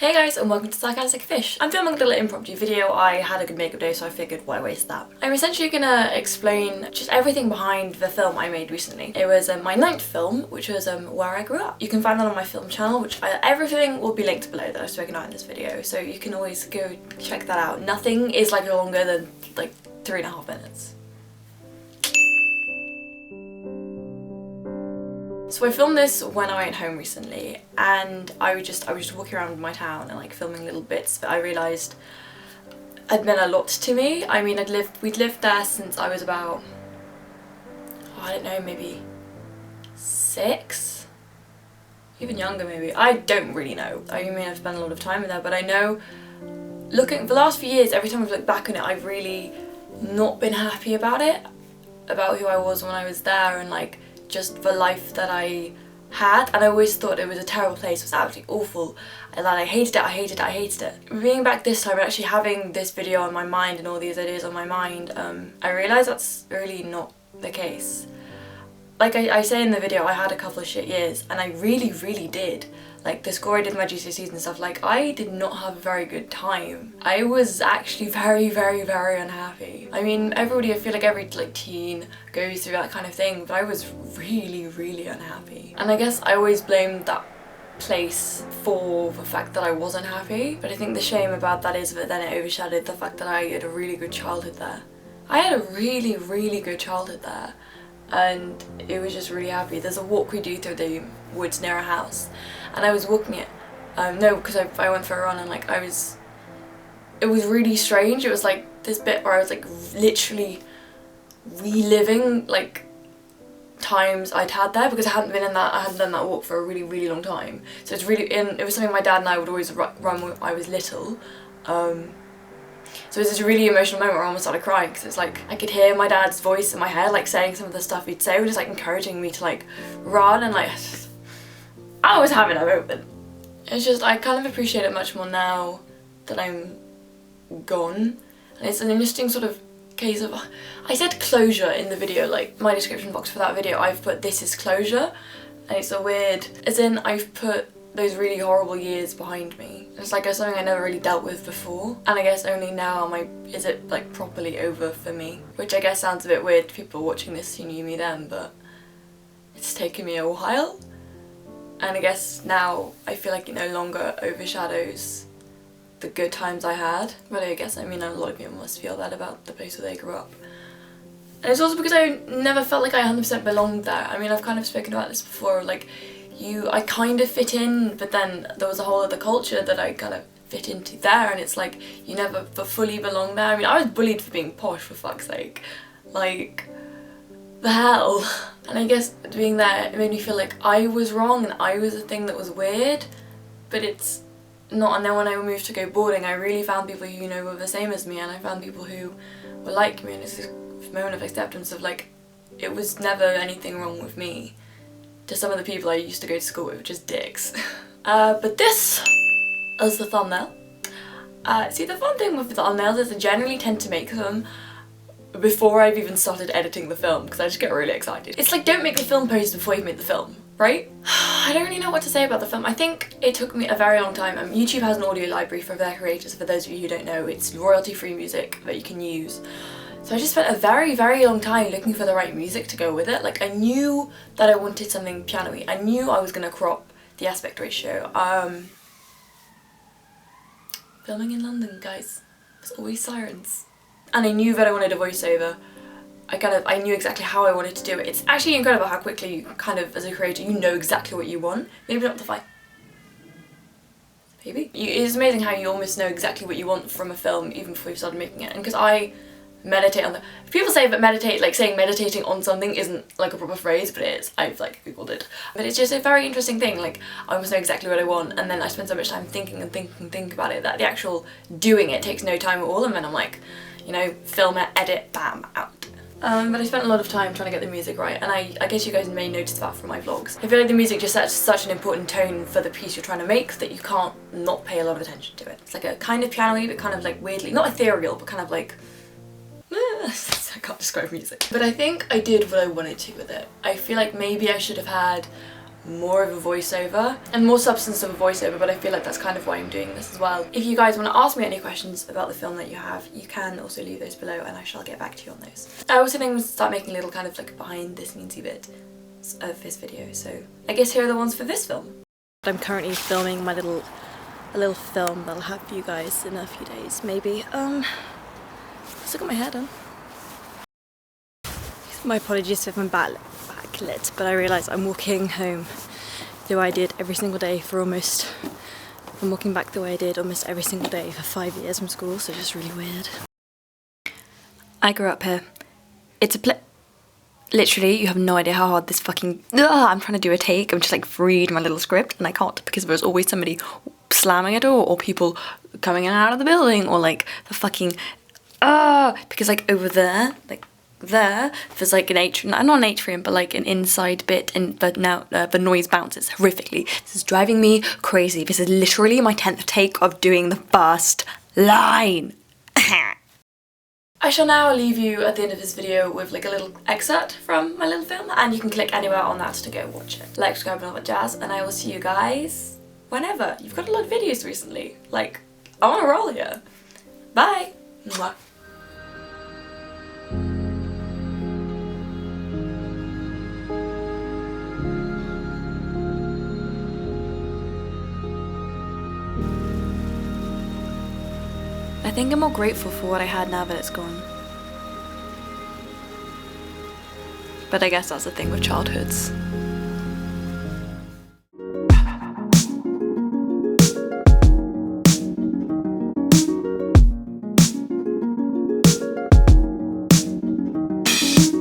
Hey guys, and welcome to Sarcastic Fish. I'm filming a little impromptu video. I had a good makeup day, so I figured why waste that. I'm essentially gonna explain just everything behind the film I made recently. It was my 9th film, which was Where I Grew Up. You can find that on my film channel, everything will be linked below that I've spoken about in this video, so you can always go check that out. Nothing is longer than 3.5 minutes. So I filmed this when I went home recently, and I was just walking around my town and filming little bits, but I realised it meant a lot to me. I mean, we'd lived there since I was about, I don't know, maybe 6? Even younger maybe. I don't really know. I mean, I've spent a lot of time there, but I know, for the last few years, every time I've looked back on it, I've really not been happy about it, about who I was when I was there, and just the life that I had, and I always thought it was a terrible place, it was absolutely awful, and that I hated it. Being back this time and actually having this video on my mind and all these ideas on my mind, I realised that's really not the case. Like I say in the video, I had a couple of shit years, and I really did. The score I did in my GCSEs and stuff, I did not have a very good time. I was actually very unhappy. I mean, I feel like every teen goes through that kind of thing, but I was really unhappy. And I guess I always blamed that place for the fact that I wasn't happy, but I think the shame about that is that then it overshadowed the fact that I had a really good childhood there. I had a really good childhood there, and it was just really happy. There's a walk we do through the woods near our house, and I was walking it, because I went for a run, and it was really strange. It was this bit where I was literally reliving times I'd had there, because I hadn't done that walk for a really long time. So it was something my dad and I would always run when I was little. So it was this really emotional moment where I almost started crying, because it's I could hear my dad's voice in my head saying some of the stuff he'd say, was just encouraging me to run, and I was having a moment. It's just, I kind of appreciate it much more now that I'm gone, and it's an interesting sort of case of, I said closure in the video, my description box for that video I've put "this is closure," and it's a weird, as in I've put those really horrible years behind me. It's something I never really dealt with before, and I guess only now is it properly over for me, which I guess sounds a bit weird to people watching this who knew me then, but it's taken me a while, and I guess now I feel it no longer overshadows the good times I had. But I guess, a lot of people must feel that about the place where they grew up. And it's also because I never felt like I 100% belonged there. I've kind of spoken about this before, I kind of fit in, but then there was a whole other culture that I kind of fit into there, and it's you never fully belong there. I was bullied for being posh, for fuck's sake. The hell. And I guess being there, it made me feel I was wrong and I was the thing that was weird, but it's not. And then when I moved to go boarding, I really found people who were the same as me, and I found people who were like me, and it's this moment of acceptance of it was never anything wrong with me to some of the people I used to go to school with, which is dicks. But this is the thumbnail. See, the fun thing with the thumbnails is I generally tend to make them before I've even started editing the film, because I just get really excited. It's don't make the film post before you've made the film, right? I don't really know what to say about the film. I think it took me a very long time. YouTube has an audio library for their creators. For those of you who don't know, it's royalty-free music that you can use. So I just spent a very long time looking for the right music to go with it. I knew that I wanted something piano-y. I knew I was gonna crop the aspect ratio. Filming in London, guys. There's always sirens. And I knew that I wanted a voiceover. I knew exactly how I wanted to do it. It's actually incredible how quickly you as a creator, you know exactly what you want. Maybe not the fight. Maybe. It's amazing how you almost know exactly what you want from a film even before you've started making it. And because I meditate on people say that saying meditating on something isn't a proper phrase, but it is. I've googled it. But it's just a very interesting thing. I almost know exactly what I want, and then I spend so much time thinking about it that the actual doing it takes no time at all, and then I'm film it, edit, bam, out. But I spent a lot of time trying to get the music right, and I guess you guys may notice that from my vlogs. I feel like the music just sets such an important tone for the piece you're trying to make that you can't not pay a lot of attention to it. It's a kind of piano-y, but kind of weirdly, not ethereal, but kind of I can't describe music. But I think I did what I wanted to with it. I feel maybe I should have had more of a voiceover and more substance of a voiceover, but I feel like that's kind of why I'm doing this as well. If you guys want to ask me any questions about the film that you have, you can also leave those below and I shall get back to you on those. I also think I'm going to start making little kind of like behind the scenesy bit of this video, so I guess here are the ones for this film. I'm currently filming my little film that I'll have for you guys in a few days, maybe. Let's look at my hair done. My apologies if I'm backlit, but I realise I'm walking home the way I did every single day for almost... I'm walking back the way I did almost every single day for 5 years from school, so it's just really weird. I grew up here. It's a literally, you have no idea how hard this fucking... I'm trying to do a take, I'm just like reading my little script and I can't because there's always somebody slamming a door or people coming in and out of the building or like the fucking... because like over there, like there's like an atrium, not an atrium, but like an inside bit, and but now the noise bounces horrifically. This is driving me crazy. This is literally my 10th take of doing the first line. I shall now leave you at the end of this video with like a little excerpt from my little film, and you can click anywhere on that to go watch it. Like, subscribe, and all that jazz, and I will see you guys whenever. You've got a lot of videos recently. Like, I'm on a roll here. Bye. Mwah. I think I'm more grateful for what I had now that it's gone. But I guess that's the thing with childhoods.